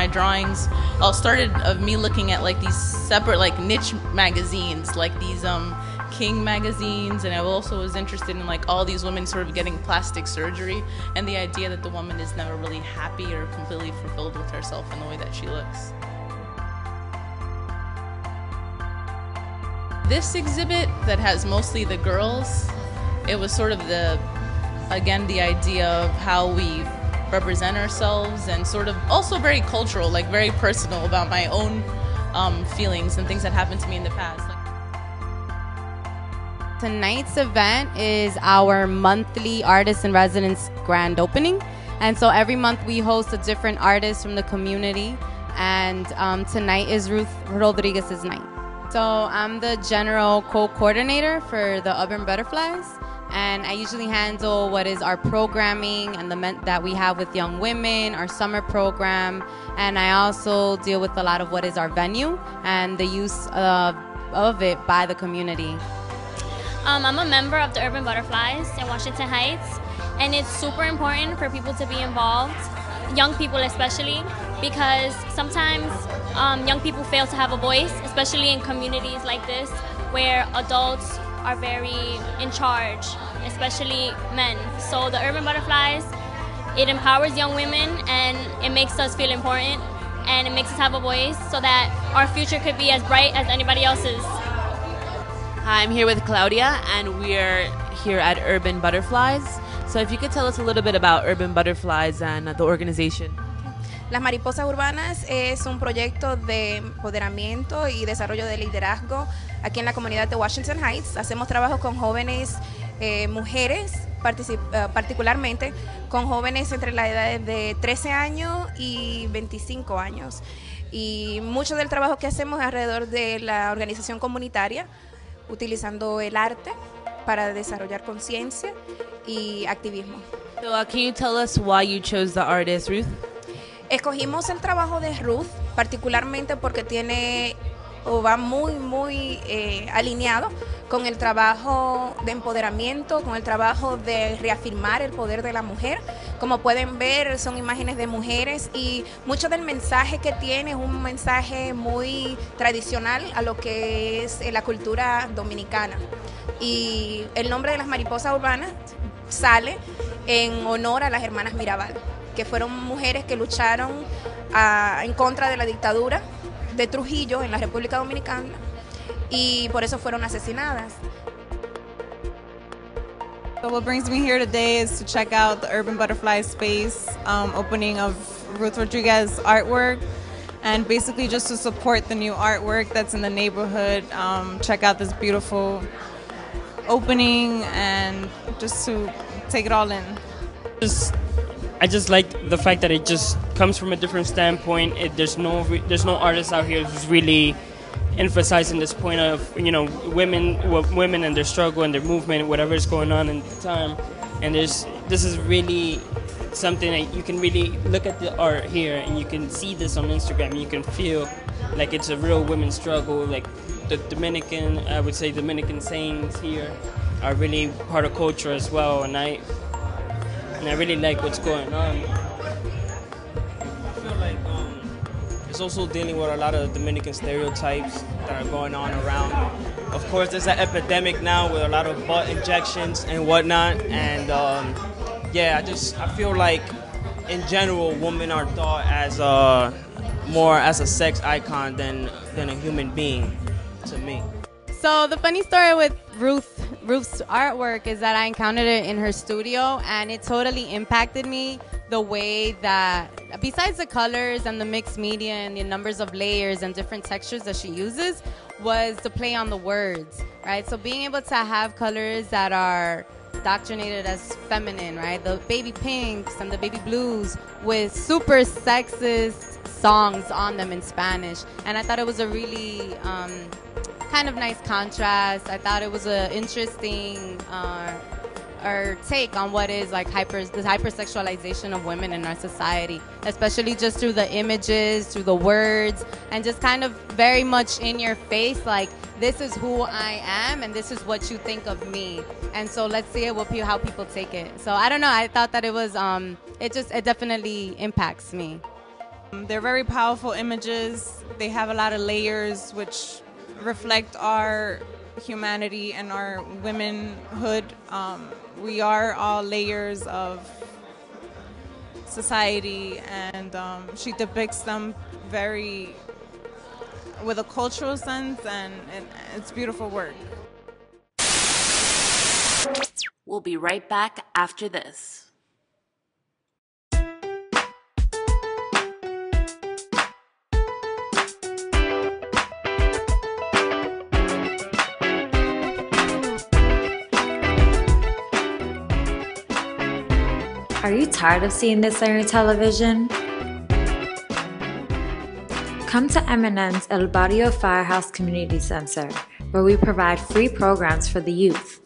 my drawings all started of me looking at like these separate like niche magazines, like these King magazines, and I also was interested in like all these women sort of getting plastic surgery and the idea that the woman is never really happy or completely fulfilled with herself in the way that she looks. This exhibit that has mostly the girls, it was sort of the idea of how we represent ourselves, and sort of also very cultural, like very personal about my own feelings and things that happened to me in the past. Tonight's event is our monthly Artist in Residence grand opening. And so every month we host a different artist from the community. And tonight is Ruth Rodriguez's night. So I'm the general co-coordinator for the Urban Butterflies. And I usually handle what is our programming and the that we have with young women, our summer program. And I also deal with a lot of what is our venue and the use of it by the community. I'm a member of the Urban Butterflies in Washington Heights, and it's super important for people to be involved, young people especially, because sometimes young people fail to have a voice, especially in communities like this where adults are very in charge, especially men. So the Urban Butterflies, it empowers young women and it makes us feel important and it makes us have a voice so that our future could be as bright as anybody else's. Hi, I'm here with Claudia, and we're here at Urban Butterflies. So if you could tell us a little bit about Urban Butterflies and the organization. Las Mariposas Urbanas es un proyecto de empoderamiento y desarrollo de liderazgo aquí en la comunidad de Washington Heights. Hacemos trabajo con jóvenes mujeres, particularmente con jóvenes entre las edades de 13 años y 25 años. Y mucho del trabajo que hacemos es alrededor de la organización comunitaria, utilizando el arte para desarrollar conciencia y activismo. So can you tell us why you chose the artist, Ruth? Escogimos el trabajo de Ruth, particularmente porque tiene o va muy alineado con el trabajo de empoderamiento, con el trabajo de reafirmar el poder de la mujer. Como pueden ver, son imágenes de mujeres y mucho del mensaje que tiene es un mensaje muy tradicional a lo que es la cultura dominicana. Y el nombre de las mariposas urbanas sale en honor a las hermanas Mirabal, que fueron mujeres que lucharon en contra de la dictadura de Trujillo en la República Dominicana y por eso fueron asesinadas. So what brings me here today is to check out the Urban Butterfly Space opening of Ruth Rodriguez artwork, and basically just to support the new artwork that's in the neighborhood, check out this beautiful opening and just to take it all in. I just like the fact that it just comes from a different standpoint. There's no artist out here who's really emphasizing this point of women and their struggle and their movement, whatever is going on in the time. And this is really something that you can really look at the art here and you can see this on Instagram. And you can feel like it's a real women's struggle. Like the Dominican sayings here are really part of culture as well. And I really like what's going on. I feel like it's also dealing with a lot of Dominican stereotypes that are going on around. Of course, there's an epidemic now with a lot of butt injections and whatnot. And I feel like in general, women are thought as more as a sex icon than a human being to me. So the funny story with Ruth's artwork is that I encountered it in her studio and it totally impacted me the way that, besides the colors and the mixed media and the numbers of layers and different textures that she uses, was the play on the words, right? So being able to have colors that are doctrinated as feminine, right? The baby pinks and the baby blues with super sexist songs on them in Spanish. And I thought it was a really kind of nice contrast. I thought it was an interesting take on what is like the hypersexualization of women in our society, especially just through the images, through the words, and just kind of very much in your face, like this is who I am and this is what you think of me, and so let's see how people take it. So I don't know, I thought that it was it definitely impacts me. They're very powerful images. They have a lot of layers which reflect our humanity and our womanhood. We are all layers of society, and she depicts them very with a cultural sense, and it's beautiful work. We'll be right back after this. Are you tired of seeing this on your television? Come to M&M's El Barrio Firehouse Community Center, where we provide free programs for the youth.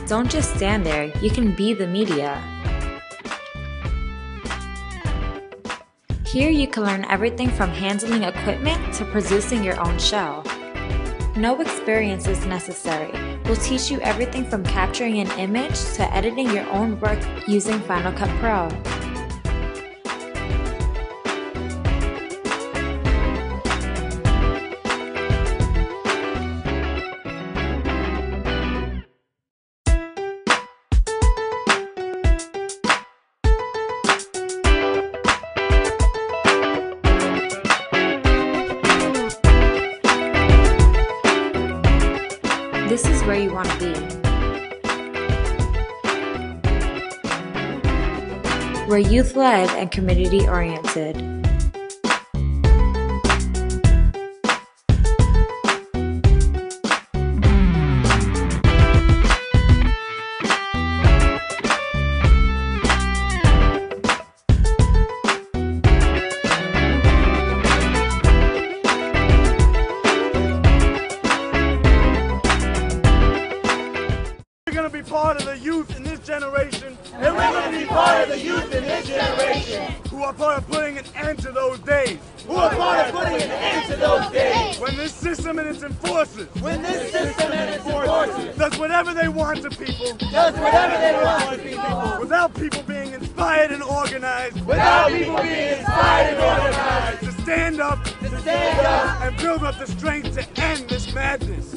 Don't just stand there, you can be the media. Here you can learn everything from handling equipment to producing your own show. No experience is necessary. We'll teach you everything from capturing an image to editing your own work using Final Cut Pro. This is where you want to be. We're youth-led and community-oriented. Part of the youth in this generation, and we're going to be part of the youth in this generation, who are part of putting an end to those days. Who are part of putting an end to those days. When this system and its enforcers, does whatever they want to people, without people being inspired and organized, to stand up, and build up the strength to end this madness.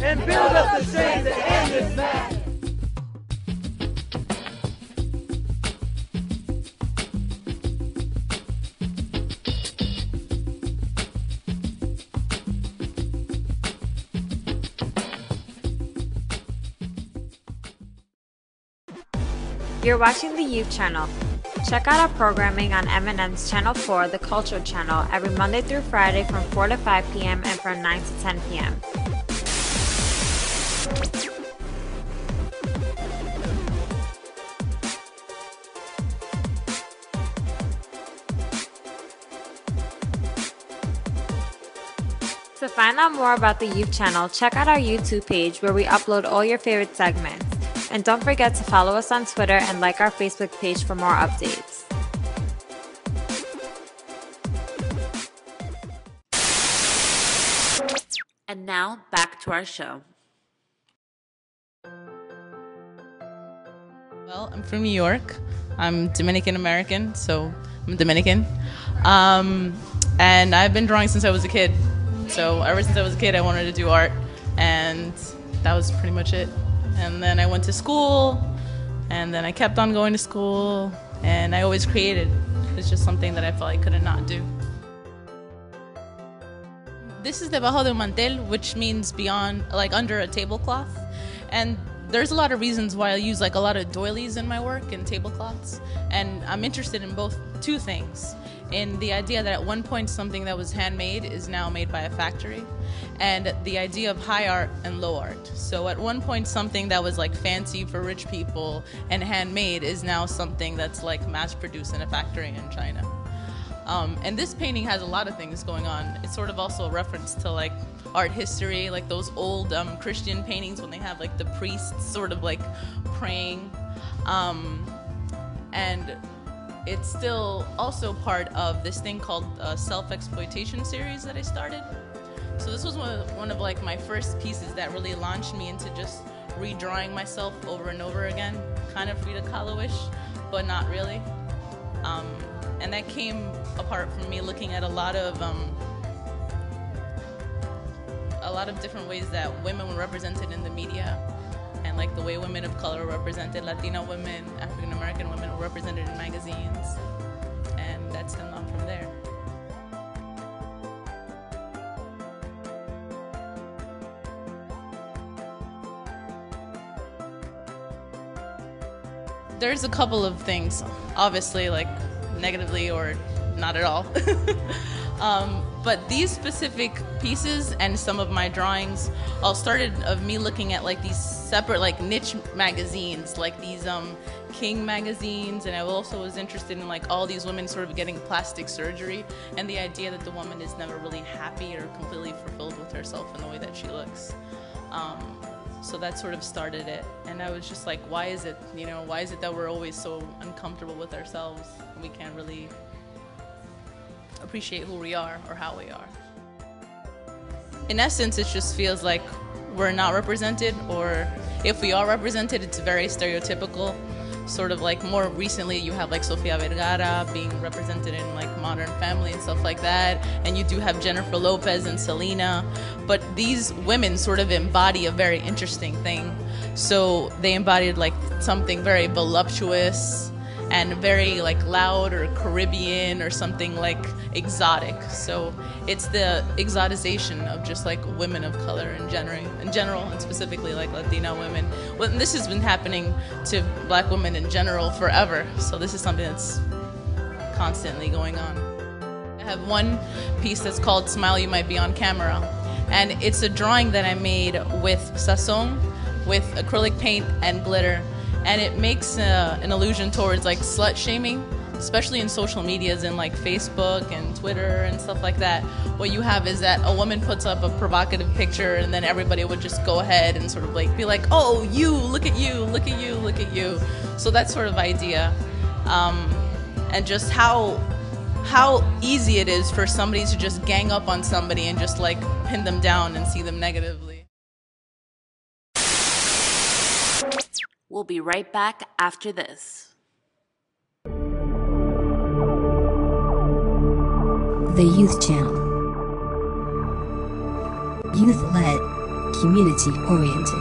You're watching the Youth Channel. Check out our programming on M&M's Channel 4, the Culture Channel, every Monday through Friday from 4 to 5 p.m. and from 9 to 10 p.m. To find out more about the Youth Channel, check out our YouTube page where we upload all your favorite segments. And don't forget to follow us on Twitter and like our Facebook page for more updates. And now, back to our show. Well, I'm from New York. I'm Dominican American, so I'm Dominican. And I've been drawing since I was a kid. So ever since I was a kid, I wanted to do art, and that was pretty much it. And then I went to school, and then I kept on going to school, and I always created. It's just something that I felt I couldn't not do. This is Debajo de Mantel, which means beyond, like under a tablecloth. And there's a lot of reasons why I use like a lot of doilies in my work and tablecloths. And I'm interested in two things. In the idea that at one point something that was handmade is now made by a factory, and the idea of high art and low art. So at one point something that was like fancy for rich people and handmade is now something that's like mass produced in a factory in China. And this painting has a lot of things going on. It's sort of also a reference to like art history, like those old Christian paintings when they have like the priests sort of like praying. And it's still also part of this thing called self-exploitation series that I started. So this was one of like my first pieces that really launched me into just redrawing myself over and over again, kind of Frida Kahlo-ish, but not really. And that came apart from me looking at a lot of different ways that women were represented in the media, and like the way women of color were represented, Latina women, African American women were represented in magazines, and that stemmed on from there. There's a couple of things, obviously, like negatively or not at all. But these specific pieces and some of my drawings all started of me looking at like these separate like niche magazines, like these King magazines, and I also was interested in like all these women sort of getting plastic surgery and the idea that the woman is never really happy or completely fulfilled with herself in the way that she looks. So that sort of started it, and I was just like, why is it that we're always so uncomfortable with ourselves? We can't really appreciate who we are or how we are. In essence, it just feels like we're not represented, or if we are represented, it's very stereotypical. Sort of like more recently, you have like Sofia Vergara being represented in like Modern Family and stuff like that, and you do have Jennifer Lopez and Selena, but these women sort of embody a very interesting thing. So they embodied like something very voluptuous and very like loud or Caribbean or something like exotic. So it's the exotization of just like women of color in general, and specifically like Latina women. Well, this has been happening to black women in general forever. So this is something that's constantly going on. I have one piece that's called Smile You Might Be on Camera. And it's a drawing that I made with sazon, with acrylic paint and glitter. And it makes an allusion towards like slut shaming, especially in social medias and like Facebook and Twitter and stuff like that. What you have is that a woman puts up a provocative picture, and then everybody would just go ahead and sort of like be like, oh, you, look at you, look at you, look at you. So that sort of idea. And just how easy it is for somebody to just gang up on somebody and just like pin them down and see them negatively. We'll be right back after this. The Youth Channel. Youth-led, community-oriented.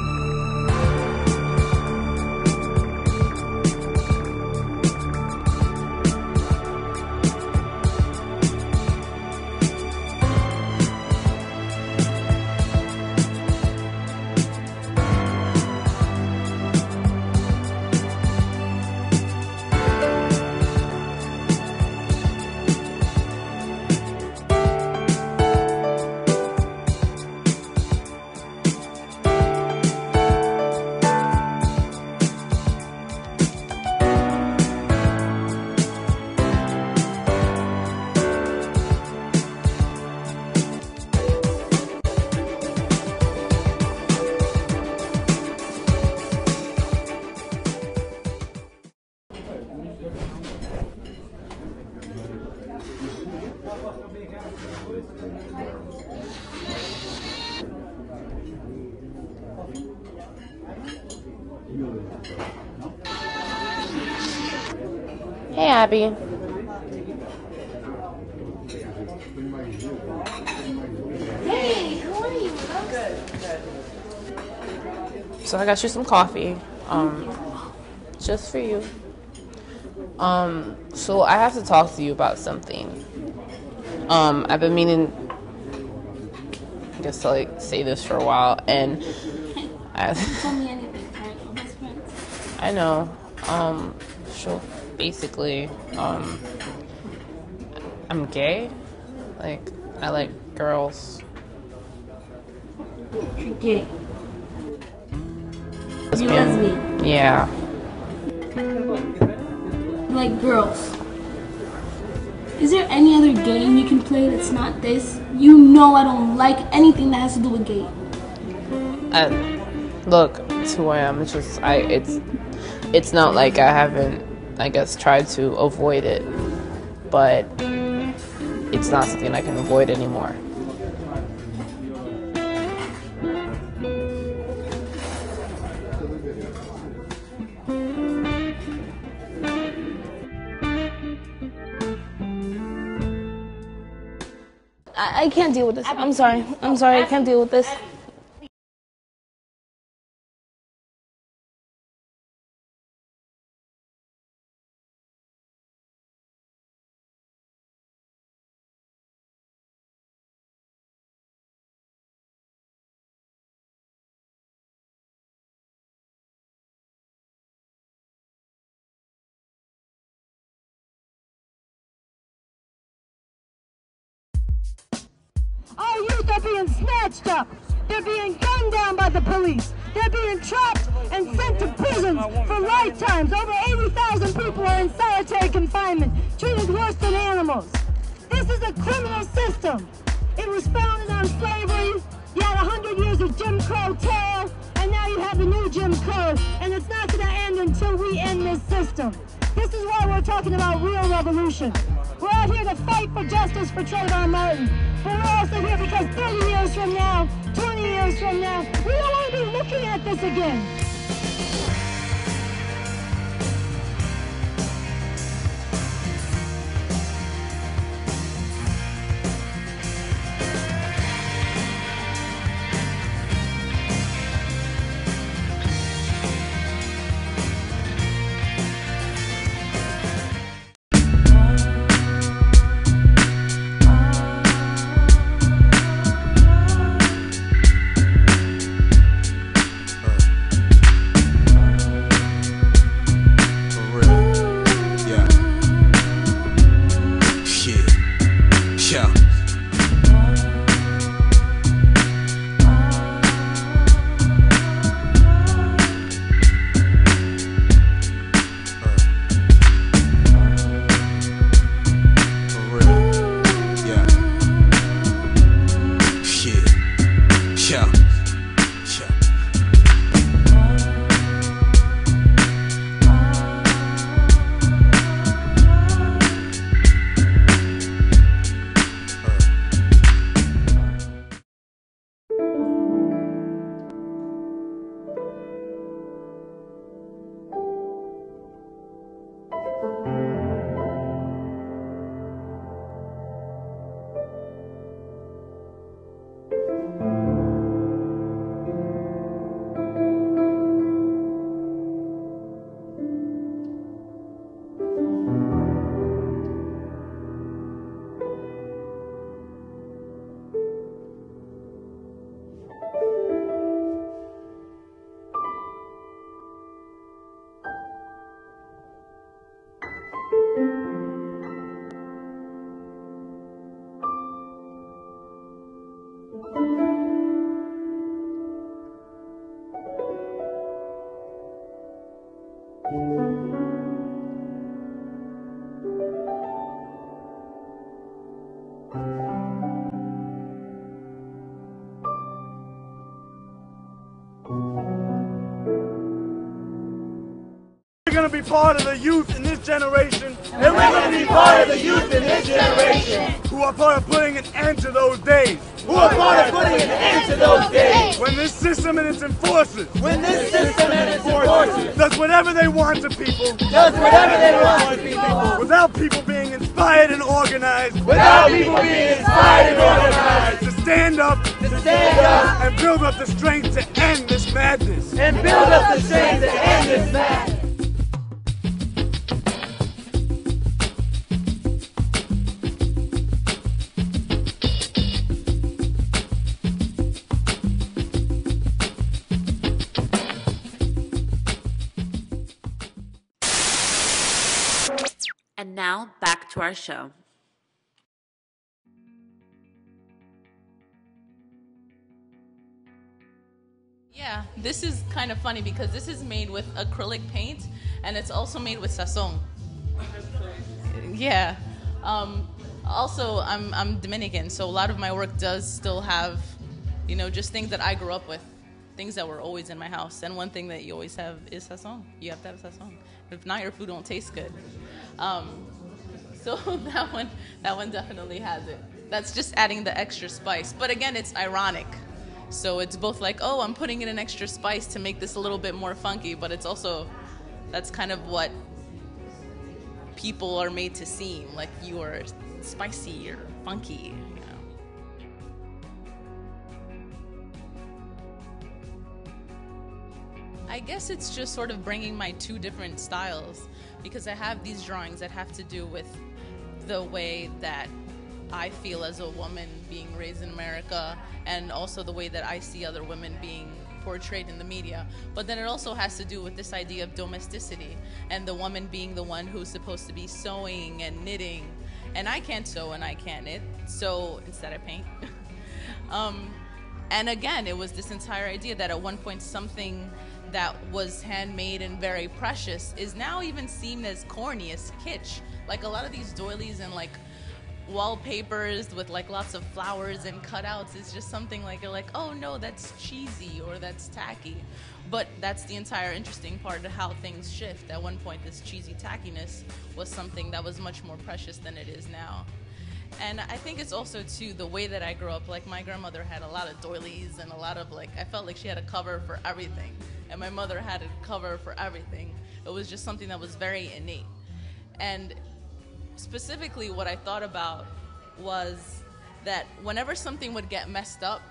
Hey, Abby. Hey, how are you? Good. So I got you some coffee, just for you. So I have to talk to you about something. I've been meaning, I guess, to like say this for a while, and You told me anything, right? We're best friends. I know. So basically, I'm gay. Like, I like girls. You're gay. You're Lesbian. lesbian. Yeah. You like girls. Is there any other game you can play that's not this? You know I don't like anything that has to do with gay. Look, it's who I am. It's just it's not like I haven't, I guess, tried to avoid it, but it's not something I can avoid anymore. I can't deal with this. I'm sorry. I can't deal with this. Our youth are being snatched up. They're being gunned down by the police. They're being trapped and sent to prisons for lifetimes. Over 80,000 people are in solitary confinement, treated worse than animals. This is a criminal system. It was founded on slavery. You had 100 years of Jim Crow terror, and now you have the new Jim Crow, and it's not going to end until we end this system. This is why we're talking about real revolution. We're out here to fight for justice for Trayvon Martin. But we're also here because 30 years from now, 20 years from now, we don't want to be looking at this again. We're going to be part of the youth in this generation, and we're going to be part of the youth in this generation who are part of putting an end to those days. Who are part of putting an end to those days. When this system and its enforcers. When this system and its enforcers. Does whatever they want to people. Does whatever they want to people. Without people being inspired and organized. Without people being inspired and organized. To stand up. To stand up. And build up the strength to end this madness. And build up the strength to end this madness. And now, back to our show. Yeah, this is kind of funny because this is made with acrylic paint, and it's also made with sazon. Yeah. Also, I'm Dominican, so a lot of my work does still have, you know, just things that I grew up with, things that were always in my house. And one thing that you always have is sazon. You have to have sazon. If not, your food won't taste good. So that one definitely has it. That's just adding the extra spice. But again, it's ironic. So it's both like, oh, I'm putting in an extra spice to make this a little bit more funky, but it's also, that's kind of what people are made to seem, like you are spicy or funky, you know. I guess it's just sort of bringing my two different styles, because I have these drawings that have to do with the way that I feel as a woman being raised in America, and also the way that I see other women being portrayed in the media. But then it also has to do with this idea of domesticity and the woman being the one who's supposed to be sewing and knitting. And I can't sew and I can't knit, so instead I paint. And again, it was this entire idea that at one point something that was handmade and very precious is now even seen as corny, as kitsch. Like a lot of these doilies and like wallpapers with like lots of flowers and cutouts is just something like, you're like, oh no, that's cheesy or that's tacky. But that's the entire interesting part of how things shift. At one point, this cheesy tackiness was something that was much more precious than it is now. And I think it's also, too, the way that I grew up. Like, my grandmother had a lot of doilies and a lot of, like, I felt like she had a cover for everything. And my mother had a cover for everything. It was just something that was very innate. And specifically what I thought about was that whenever something would get messed up,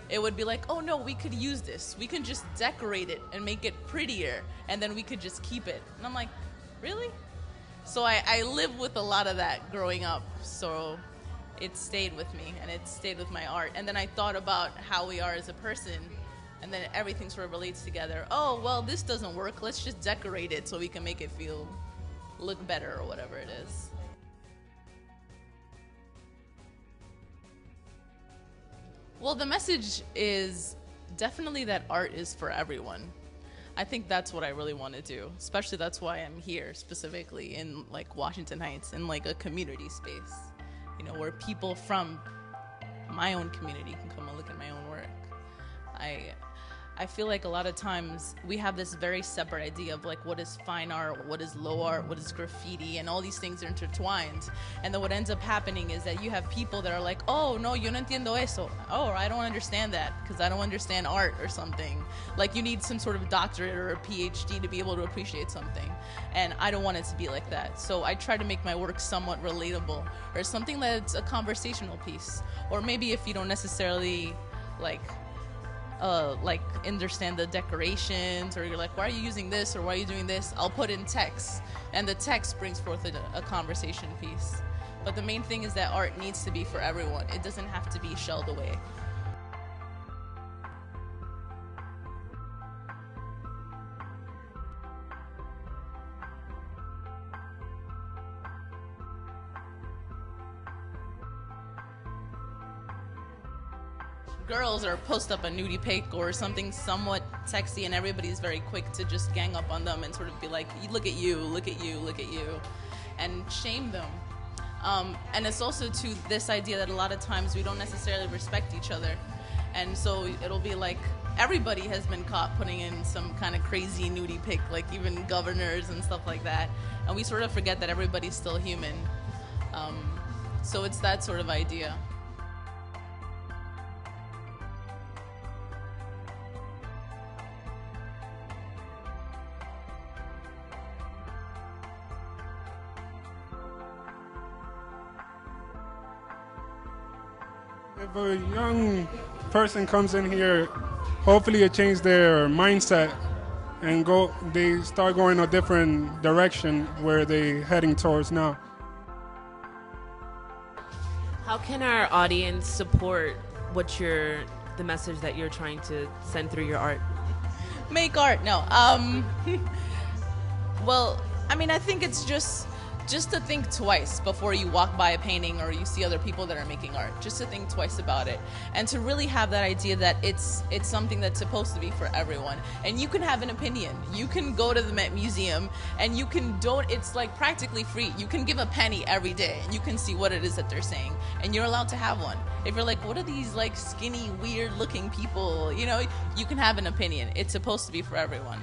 it would be like, oh no, we could use this. We can just decorate it and make it prettier, and then we could just keep it. And I'm like, really? So I lived with a lot of that growing up, so it stayed with me, and it stayed with my art. And then I thought about how we are as a person, and then everything sort of relates together. Oh, well, this doesn't work. Let's just decorate it so we can make it look better or whatever it is. Well, the message is definitely that art is for everyone. I think that's what I really want to do. Especially that's why I'm here specifically in like Washington Heights, in like a community space, you know, where people from my own community can come and look at my own work. I feel like a lot of times we have this very separate idea of like what is fine art, what is low art, what is graffiti, and all these things are intertwined. And then what ends up happening is that you have people that are like, oh, no, yo no entiendo eso. Oh, I don't understand that because I don't understand art or something. Like you need some sort of doctorate or a PhD to be able to appreciate something. And I don't want it to be like that. So I try to make my work somewhat relatable, or something that's a conversational piece. Or maybe if you don't necessarily like understand the decorations, or you're like, why are you using this or why are you doing this, I'll put in text, and the text brings forth a conversation piece. But the main thing is that art needs to be for everyone. It doesn't have to be shelled away. Girls or post up a nudie pic or something somewhat sexy, and everybody's very quick to just gang up on them and sort of be like, look at you, look at you, look at you, and shame them. And it's also to this idea that a lot of times we don't necessarily respect each other. And so it'll be like everybody has been caught putting in some kind of crazy nudie pic, like even governors and stuff like that. And we sort of forget that everybody's still human. So it's that sort of idea. If a young person comes in here, hopefully it changes their mindset and they start going a different direction where they're heading towards now. How can our audience support the message that you're trying to send through your art? Make art, no. Well, I mean, I think it's just to think twice before you walk by a painting or you see other people that are making art. Just to think twice about it, and to really have that idea that it's something that's supposed to be for everyone. And you can have an opinion. You can go to the Met Museum and you can it's like practically free. You can give a penny every day and you can see what it is that they're saying, and you're allowed to have one. If you're like, what are these like skinny, weird looking people? You know, you can have an opinion. It's supposed to be for everyone.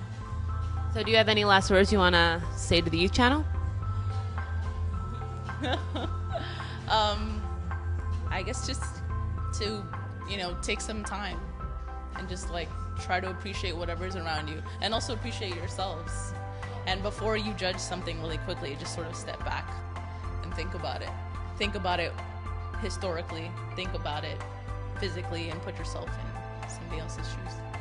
So do you have any last words you want to say to the youth channel? I guess just to, take some time and just like try to appreciate whatever's around you, and also appreciate yourselves. And before you judge something really quickly, just sort of step back and think about it. Think about it historically, think about it physically, and put yourself in somebody else's shoes.